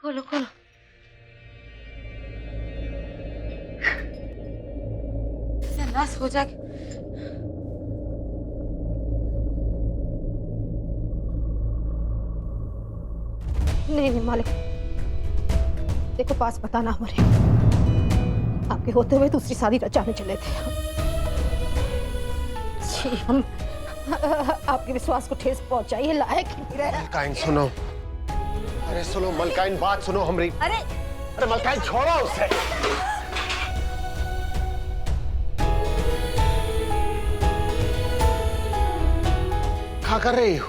खोलो खोलो। नस हो जाएगी। नहीं नहीं मालिक, देखो पास बताना हमारे, आपके होते हुए दूसरी शादी रचाने चले थे जी। हम आपके विश्वास को ठेस पहुंचाइए लायक ही नहीं रहे। मलकाइन सुनो, अरे सुनो मलकाइन, बात सुनो हमारी। अरे मलकाइन छोड़ो उसे। क्या कर रही हो?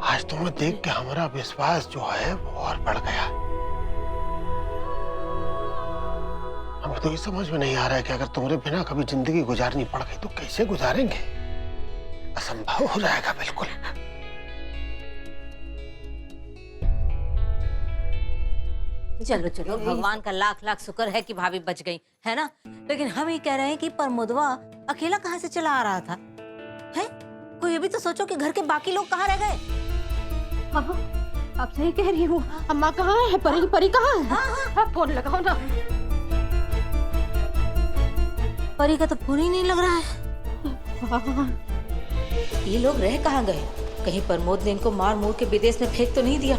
आज तुम्हें देख के हमारा विश्वास जो है वो और बढ़ गया। हमें तो ये समझ में नहीं आ रहा है कि अगर तुम्हारे बिना कभी जिंदगी गुजारनी पड़ गई तो कैसे गुजारेंगे। असंभव हो जाएगा बिल्कुल। चलो चलो, भगवान का लाख लाख शुक्र है कि भाभी बच गई, है ना। लेकिन हम ये कह रहे हैं कि प्रमोदवा अकेला कहाँ से चला आ रहा था, है? कोई ये भी तो सोचो कि घर के बाकी लोग कहाँ रह गए। हाँ, आप सही कह रही हो। अम्मा कहाँ है? परी परी कहाँ है? हाँ, फोन लगाओ ना। परी का तो फोन ही नहीं लग रहा है। ये लोग रह कहाँ गए? कहीं प्रमोद ने इनको मार मूर के विदेश में फेंक तो नहीं दिया?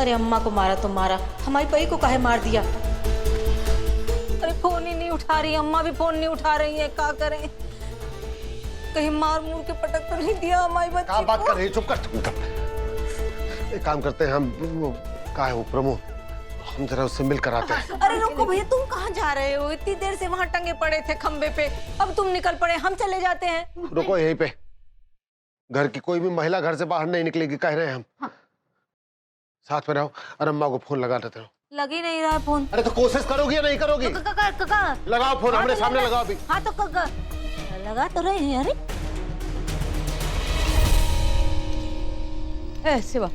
अरे अम्मा को मारा तो मारा, हमारी परी को काहे मार दिया? अरे फोन ही नहीं उठा रही, अम्मा भी फोन नहीं उठा रही है, क्या करें? कहीं मार मूर के पटक तो नहीं दिया हमारी बच्ची को? क्या बात कर रही? चुप कर तुम। एक काम करते हैं हम, वो कहाँ है वो प्रमोद, हम जरा उससे मिल कर आते हैं। अरे रुको भैया, तुम कहाँ जा रहे हो? इतनी देर से वहाँ टंगे पड़े थे खंबे पे, अब तुम निकल पड़े, हम चले जाते हैं। रुको यहीं पे, घर की कोई भी महिला घर से बाहर नहीं निकलेगी, कह रहे हैं हम। साथ में रहो और अम्मा को फोन लगा देते रहो। लग ही नहीं रहा है फोन। अरे तो कोशिश करोगी या नहीं करोगी? लगाओ फोन, हमारे सामने लगाओ अभी। हाँ तो लगा तो रहे हैं। अरे शिवम,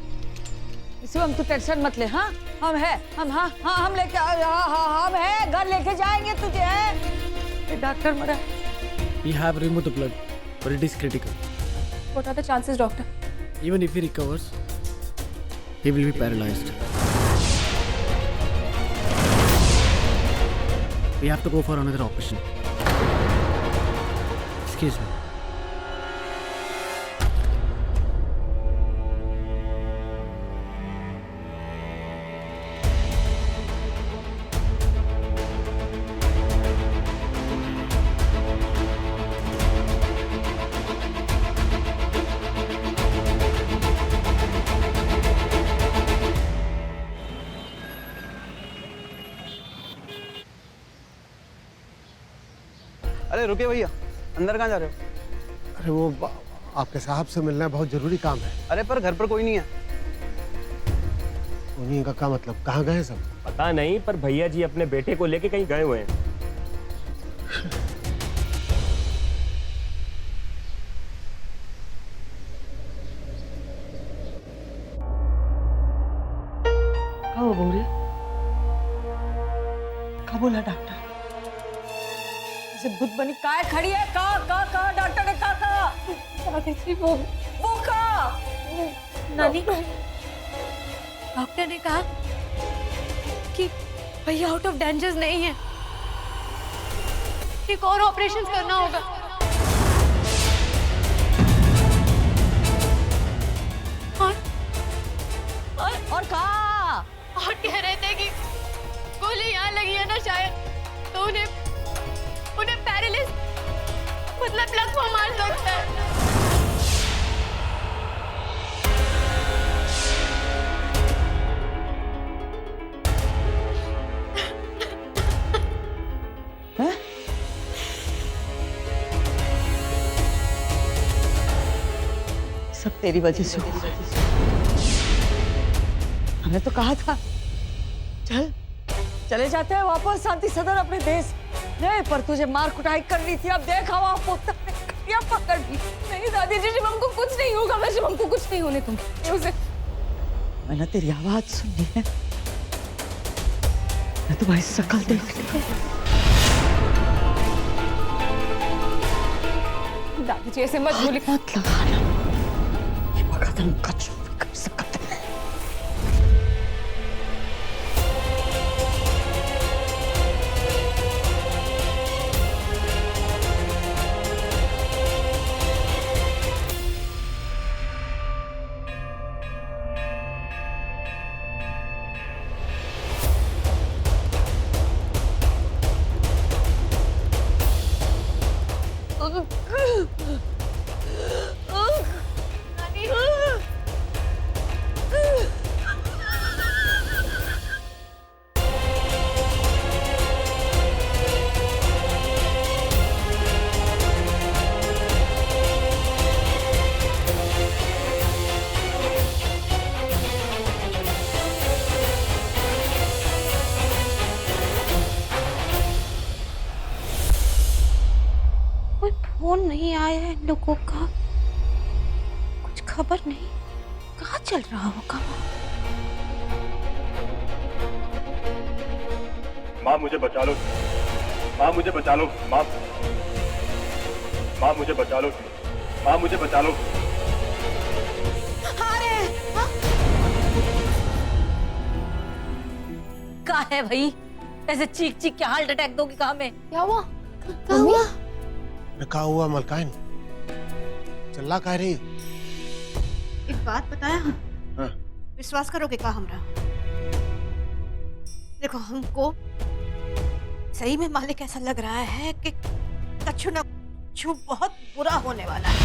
शिवम तू टेंशन मत ले। हाँ हम है, हम हाँ हाँ हम लेके हम है, घर लेके जाएंगे तुझे। है डॉक्टर मरा। We have removed the blood, but it is critical. What are the chances, doctor? Even if he recovers, he will be paralyzed. We have to go for another operation. Excuse me. अरे रुके भैया, अंदर कहाँ जा रहे हो? अरे वो आपके साहब से मिलना बहुत जरूरी काम है। अरे पर घर पर कोई नहीं है। उन्हीं का क्या मतलब? कहाँ गए सब? पता नहीं, पर भैया जी अपने बेटे को लेके कहीं गए हुए हैं। क्या वो बोल रही? क्या बोला डॉक्टर? जैसे भूत बनी काय खड़ी है? का डॉक्टर ने का वो का नानी, डॉक्टर ने कहा कि भैया आउट ऑफ डेंजर नहीं है, एक और ऑपरेशन करना होगा। और कहा और कह रहे थे कि गोली यहाँ लगी है ना शायद, तो उन्हें पैरालिस मतलब लकवा मार सकता है। सब तेरी वजह से हुआ। हमने तो कहा था चले जाते हैं वापस शांति सदन अपने देश। नहीं, पर तुझे मार कुटाई करनी थी। अब देखा वहाँ पोता ने कटिया पकड़ ली। नहीं दादी जी, शिवम को कुछ नहीं होगा। मैं शिवम को कुछ नहीं होने दूंगी। उसे मैंने तेरी आवाज सुनी है। मैं तुम्हारी शक्ल देख ली। दादी जी ऐसे मत बोलिए। मत लगाना, ये बर्तन कुछ भी कर सकते हैं। कोई फोन नहीं आया है इन लोगों का, कुछ खबर नहीं, कहाँ चल रहा होगा? माँ मुझे बचा लो, माँ मुझे बचा लो, माँ माँ मुझे बचा लो, माँ मुझे बचा लो। कहा है भाई, ऐसे चीख चीख के हार्ट अटैक दोगी कहा में? क्या हुआ? क्या हुआ? क्या हुआ मलकाइन? चल्ला कह रही? एक बात बताया हम, हाँ। विश्वास करोगे का हमरा? देखो हमको सही में मालिक ऐसा लग रहा है कि कछु न कछु बहुत बुरा होने वाला है।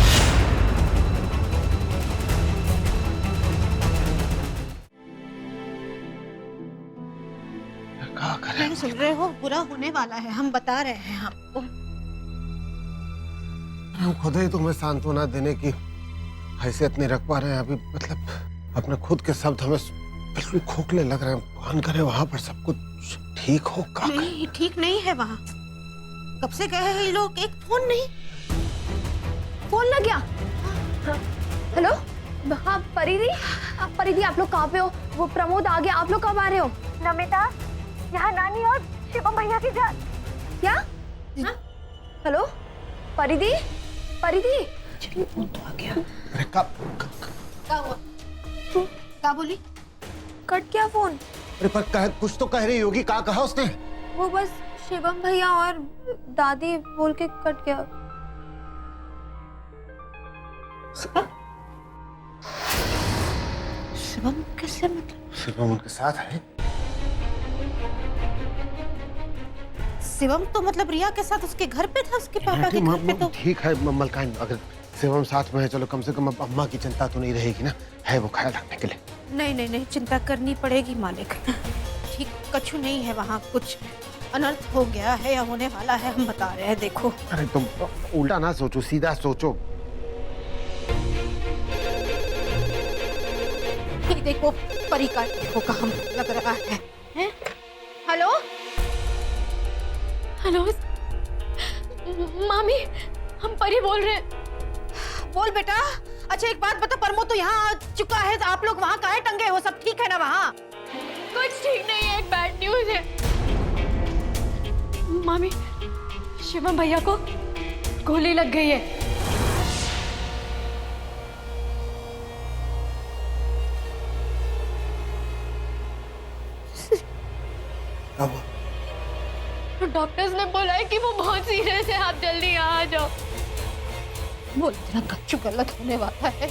क्या करें? नहीं सुन रहे हो? बुरा होने वाला है, हम बता रहे हैं आपको। हम खुद ही तुम्हें सांत्वना देने की हैसियत नहीं रख पा रहे हैं अभी। मतलब अपने खुद के शब्द हमें बिल्कुल खोखले लग रहे हैं। भगवान करे वहां पर सब कुछ ठीक हो। का नहीं, ठीक नहीं है वहाँ। कब से गए हैं ये लोग? एक फोन नहीं। फोन लग गया। हेलो, हाँ परिधि, परिधि आप लोग कहाँ पे हो? वो प्रमोद आ गया, आप लोग कब आ रहे हो? नमिता, यहाँ नानी और शिवम भैया की जान। क्या? हेलो परिधि, परिधि फोन तो आ गया। अरे कब क्या हुआ? क्या बोली? कट गया फोन। अरे पर कुछ तो कह रही होगी। क्या कहा उसने? वो बस शिवम भैया और दादी बोल के कट गया। शिवम कैसे? मतलब शिवम उनके साथ है? शिवम तो मतलब रिया के साथ उसके घर पे था, उसके पापा के घर पे। तो ठीक है मलकाइन, अगर शिवम साथ में है चलो कम से कम अब अम्मा की चिंता तो नहीं रहेगी ना। है वो ख्याल रखने के लिए। नहीं नहीं नहीं, चिंता करनी पड़ेगी मालिक। ठीक कछु नहीं है वहाँ, कुछ अनर्थ हो गया है या होने वाला है, हम बता रहे हैं। देखो अरे तुम उल्टा ना सोचो, सीधा सोचो। ये देखो परी का होगा, हम लग रहा है, हैं? हेलो हेलो मामी, हम परी बोल रहे हैं। बोल बेटा। अच्छा एक बात बता, प्रमोद तो यहाँ आ चुका है, आप लोग वहाँ काहे टंगे हो? सब ठीक है ना वहाँ? कुछ ठीक नहीं है, एक बैड न्यूज है मामी। शिवम भैया को गोली लग गई है। डॉक्टर्स ने बोला है कि वो बहुत सीरियस है, आप जल्दी यहाँ आ जाओ। बोल तेरा कच्चू गलत होने वाला है।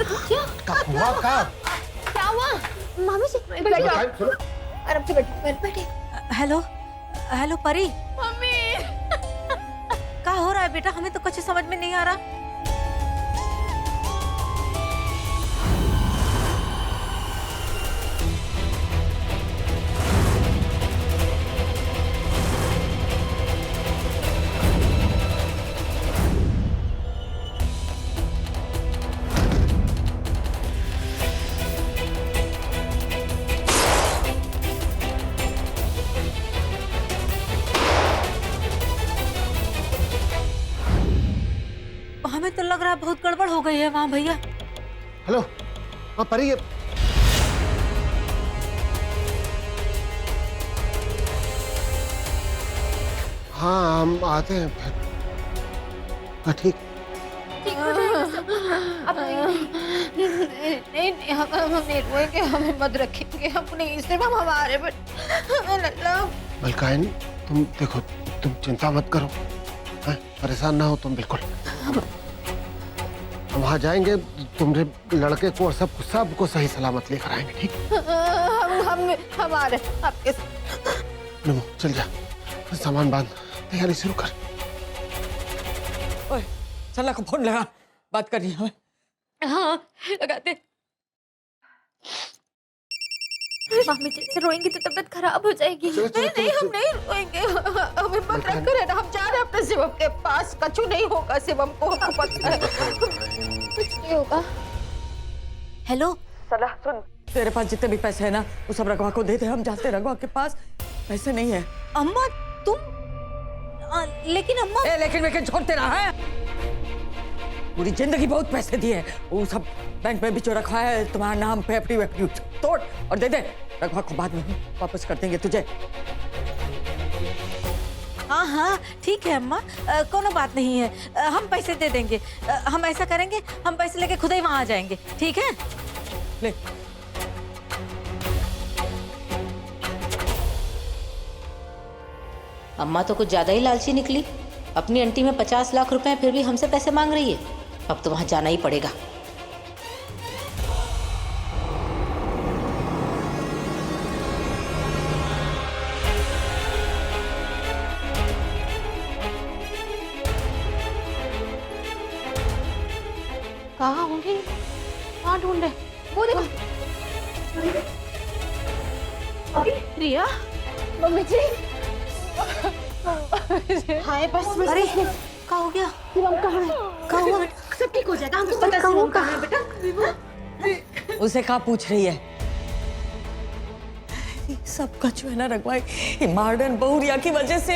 क्या हुआ? क्या हुआ मामी से? आराम से बैठे। हेलो हेलो परी, मम्मी क्या हो रहा है बेटा? हमें तो कुछ समझ में नहीं आ रहा। हमें तो लग रहा है बहुत गड़बड़ हो गई है वहाँ भैया। हेलो हाँ परी, हाँ हम आते हैं फिर। हाँ ठीक। ठीक हो जाएगा सब। अब नहीं हम नहीं रोएंगे, हमें मत रखेंगे अपने सिर्फ हम हमारे हमें लल्ला। मलकाइन तुम देखो, तुम चिंता मत करो, हैं? परेशान ना हो तुम बिल्कुल। हम वहाँ जाएंगे, तुम्हारे लड़के को और सबको सही सलामत लेकर आएंगे, ठीक? हम हमारे आपके नमो चल जा, सामान बांध, तैयारी शुरू कर। ओए सला को फोन लगा, बात करनी है। हाँ लगाते। मम्मी जैसे रोएंगी तो तबीयत खराब हो जाएगी। नहीं हम नहीं रोएंगे, हमें मत रख कर रहना। हम जा रहे हैं अपने शिवम के पास। कछु नहीं होगा शिवम को, हमको पता है कुछ नहीं होगा। हेलो सलाह सुन, तेरे पास जितने भी पैसे है ना वो सब रघवा को दे दे। हम जाते रघवा के पास, पैसे नहीं है। अम्मा तुम लेकिन अम्मा लेकिन छोड़ते रहा है। पूरी जिंदगी बहुत पैसे दिए, वो सब बैंक में बिचो रखा है तुम्हारा नाम पे। अपनी तोड़ और दे दे रघवा को, बाद में वापस कर देंगे तुझे। हाँ हाँ ठीक है अम्मा, कोनो बात नहीं है, हम पैसे दे देंगे। हम ऐसा करेंगे, हम पैसे लेके खुद ही वहाँ आ जाएंगे, ठीक है? ले अम्मा तो कुछ ज्यादा ही लालची निकली। अपनी आंटी में 50 लाख रुपए फिर भी हमसे पैसे मांग रही है। अब तो वहां जाना ही पड़ेगा। कहाँ होंगी? कहाँ ढूंढ रहे? वो देखो रिया। मम्मी जी हाय बस अरे क्या हो गया? शिवम कहाँ है? क्या हुआ? सब ठीक हो जाएगा, हमको पता है शिवम कहाँ है बेटा। उसे कहाँ पूछ रही है? सबका जो है ना रघवा, ये मॉडर्न बहुरिया की वजह से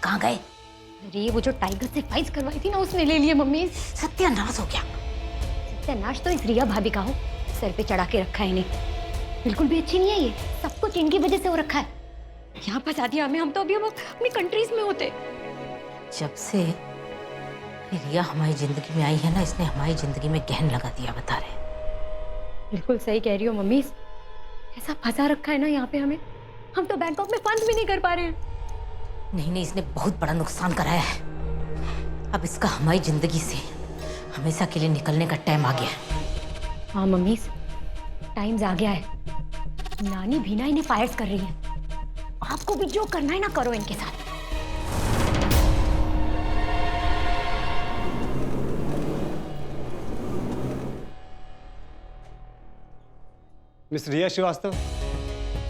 कहाँ गए? अरे वो जो टाइगर से फाइट करवाई थी ना, उसने ले लिए मम्मी। सत्यानाश हो गया। सत्यानाश तो इस रिया भाभी का हो, सर पे चढ़ा के रखा है इन्हें। बिल्कुल भी अच्छी नहीं है ये, सब कुछ इनकी वजह से हो रखा है। यहाँ फंसा दिया हमें, हम तो अभी हम अपनी कंट्रीज में होते। जब से रिया हमारी जिंदगी में आई है ना, इसने हमारी जिंदगी में गहन लगा दिया, बता रहे। बिल्कुल सही कह रही हो मम्मी, ऐसा फंसा रखा है ना यहाँ पे हमें, हम तो बैंकॉक में फंड भी नहीं कर पा रहे हैं। नहीं, इसने बहुत बड़ा नुकसान कराया है। अब इसका हमारी जिंदगी से हमेशा के लिए निकलने का टाइम आ गया है। हाँ मम्मी, टाइम्स आ गया है। नानी भी ना इन्हें फायर्स कर रही है। आपको भी जो करना है ना करो इनके साथ। Miss Riya Srivastava,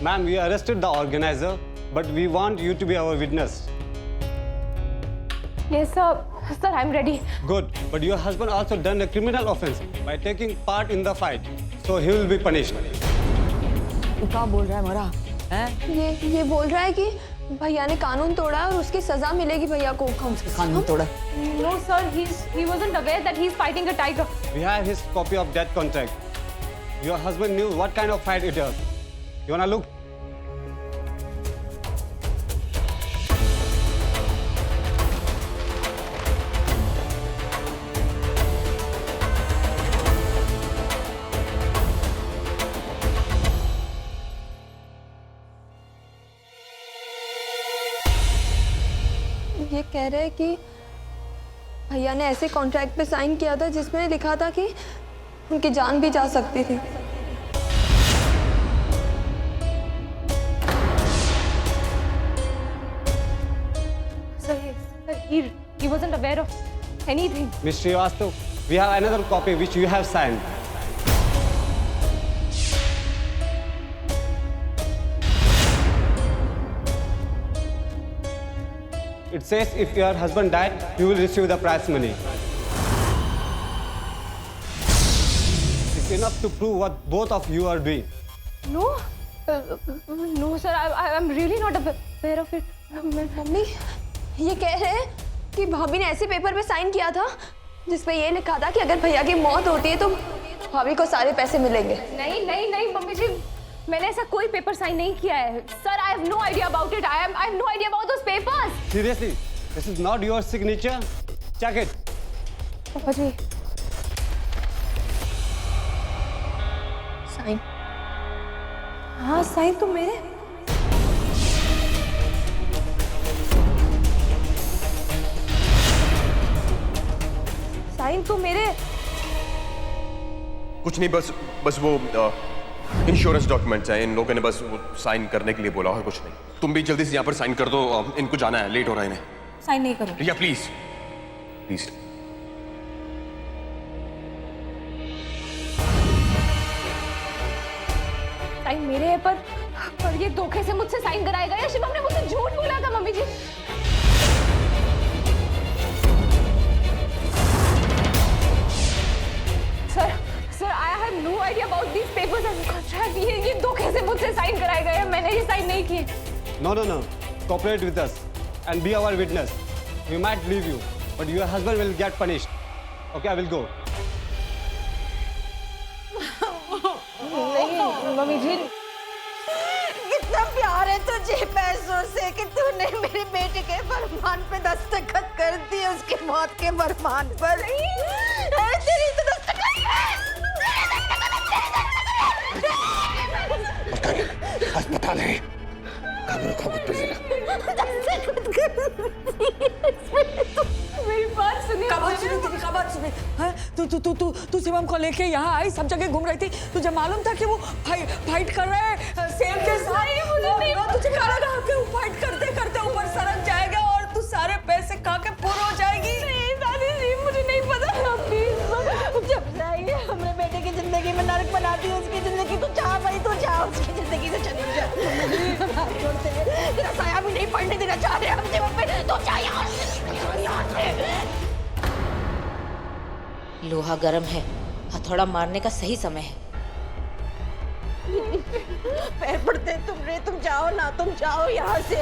ma'am, we arrested the organizer, but we want you to be our witness. Yes, sir. Sir, I'm ready. Good, but your husband also done a criminal offense by taking part in the fight, so he will be punished. तू क्या बोल रहा है मरा? हैं? ये बोल रहा है कि भैया ने कानून तोड़ा और उसकी सजा मिलेगी भैया को। कौन सा कानून तोड़ा? No, sir. He wasn't aware that he's fighting a tiger. We have his copy of death contract. Your husband knew what kind of fight it was. You wanna look? ये कह रहे हैं कि भैया ने ऐसे कॉन्ट्रैक्ट पे साइन किया था जिसमें लिखा था कि उनकी जान भी जा सकती थी। Sir, he wasn't aware of anything. Miss Srivastava, we have another copy which you have signed. It says if your husband died, you will receive the prize money. It's enough to prove what both of you are doing. No no sir, I am really not aware of it. Mummy ये कह रहे हैं कि भाभी ने ऐसे paper पे sign किया था जिसपे ये लिखा था कि अगर भैया की मौत होती है तो भाभी को सारे पैसे मिलेंगे। नहीं नहीं नहीं मम्मी जी, मैंने ऐसा कोई पेपर साइन नहीं किया है sir. I have no idea about it. I have no idea about those papers. Seriously, this is not your signature. Check it. पापा जी साइन, हाँ साइन तो मेरे। साइन तो मेरे। कुछ नहीं, बस बस वो इंश्योरेंस डॉक्यूमेंट्स हैं। इन लोगों ने बस वो साइन करने के लिए बोला और कुछ नहीं। तुम भी जल्दी से यहाँ पर साइन कर दो, इनको जाना है, लेट हो रहा है इन्हें। साइन नहीं करो रिया प्लीज प्लीज। साइन मेरे है पर ये धोखे से मुझसे साइन कराएगा या शिवम ने मुझसे झूठ बोला था mummy ji? Sir sir I have no idea about these papers and contract. ये धोखे से मुझसे साइन कराएगा या मैंने ये साइन नहीं किए। No, no, no. Cooperate with us and be our witness. We might leave you, but your husband will get punished. Okay, I will go. नहीं मम्मी जी, कितना प्यार है तुझे पैसों से कि तूने मेरे बेटे के फरमान पे दस्तखत कर दी, उसके मौत के फरमान पर। तेरी तो दस्तखत अस्पताल है, कब रखो खुद पे जरा। मेरी बात सुनिए। कब बात सुनी? हाँ? तू शिवम को लेके यहाँ आई, सब जगह घूम रही थी। तुझे मालूम था कि वो फाइट कर रहा है सेम के साथ? तुझे क्या लगा कि वो फाइट करते करते ऊपर सरक जाएगा और तू सारे पैसे खा के पूरा हो जाएगी? नहीं दादी जी, मुझे नहीं पता। प्लीज जब से आई है हमने बेटे की जिंदगी में नरक बना दी। उसकी जिंदगी तू चाह भाई तो चाह, उसकी जिंदगी से चली जा। तेरा साया भी नहीं पढ़ने देना चाह रहे हम जीवन पे, तो चाह यहाँ से। लोहा गर्म है, हथौड़ा मारने का सही समय है। पैर पड़ते हैं तुमरे, तुम जाओ ना, तुम जाओ यहाँ से।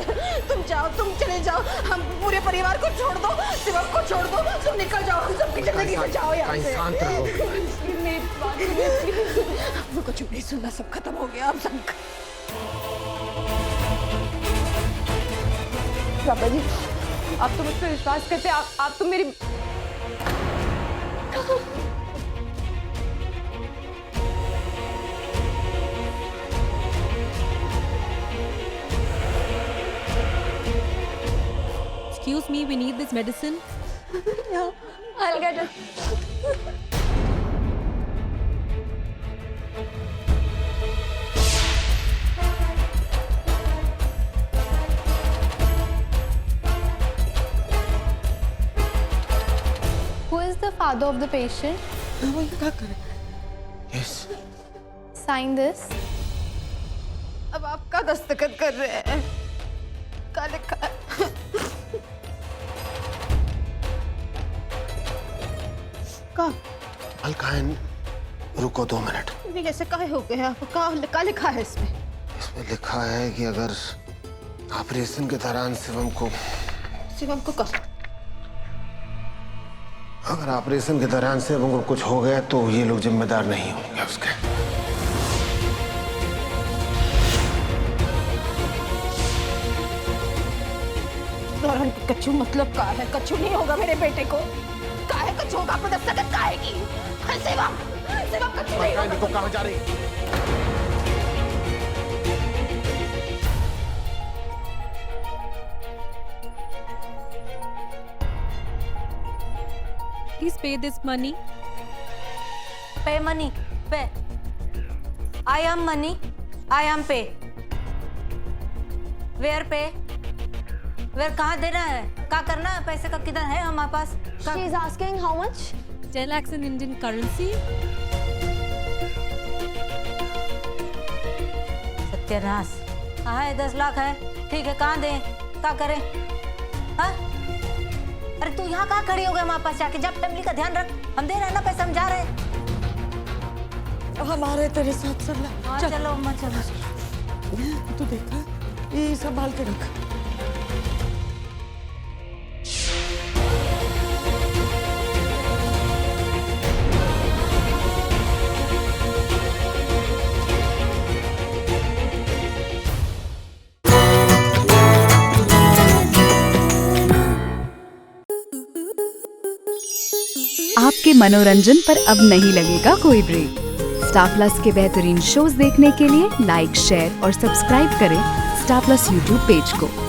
तुम जाओ, तुम चले जाओ। हम पूरे परिवार को छोड़ दो, शिवम को छोड़ दो, तुम निकल जाओ, हम सबकी जिंदगी से जाओ यहाँ से। शांत रहो। हमको कुछ नहीं सुनना, सब खत्म हो गया अब सब। पापा जी, आप तो मुझ पर विश्वास करते, आप तो मेरी। Excuse me, we need this medicine. Yeah, I'll get it. Who is the father of the patient? Yes. Sign this. अब आपका दस्तखत कर रहे हैं। क्या लिखा है? का अलकायन, रुको 2 मिनट। ये कैसे काहे हो गए आप? क्या लिखा है इसमें? इसमें लिखा है कि अगर ऑपरेशन के दौरान शिवम को कब? अगर ऑपरेशन के दौरान शिवम को कुछ हो गया तो ये लोग जिम्मेदार नहीं होंगे उसके। दौरान कच्चू मतलब का है? कच्चू नहीं होगा मेरे बेटे को। काहे कच्चू होगा? आपने दस्तखत काहे की? शिवम कच्चू नहीं होगा। निको कहाँ जा रही? Please pay this money. Pay money. Pay. I am money. I am pay. Where pay? Where कहाँ देना है? क्या करना है? पैसे का किधर है हमारे पास? She is asking how much? 10 lakhs in Indian currency. सत्यानाश। हाँ है, 10 लाख है। ठीक है, कहाँ दें? क्या करें? हाँ? अरे तू यहाँ कहाँ खड़ी हो गई हमारे पास जाके? जब फैमिली का ध्यान रख, हम दे रहे हैं ना पैसा, हम जा रहे हैं। हमारे तेरे साथ चलना। हाँ चलो अम्मा चलो। तू देखा, ये संभाल के रख। आपके मनोरंजन पर अब नहीं लगेगा कोई ब्रेक। स्टार प्लस के बेहतरीन शोज देखने के लिए लाइक, शेयर और सब्सक्राइब करें स्टार प्लस यूट्यूब पेज को।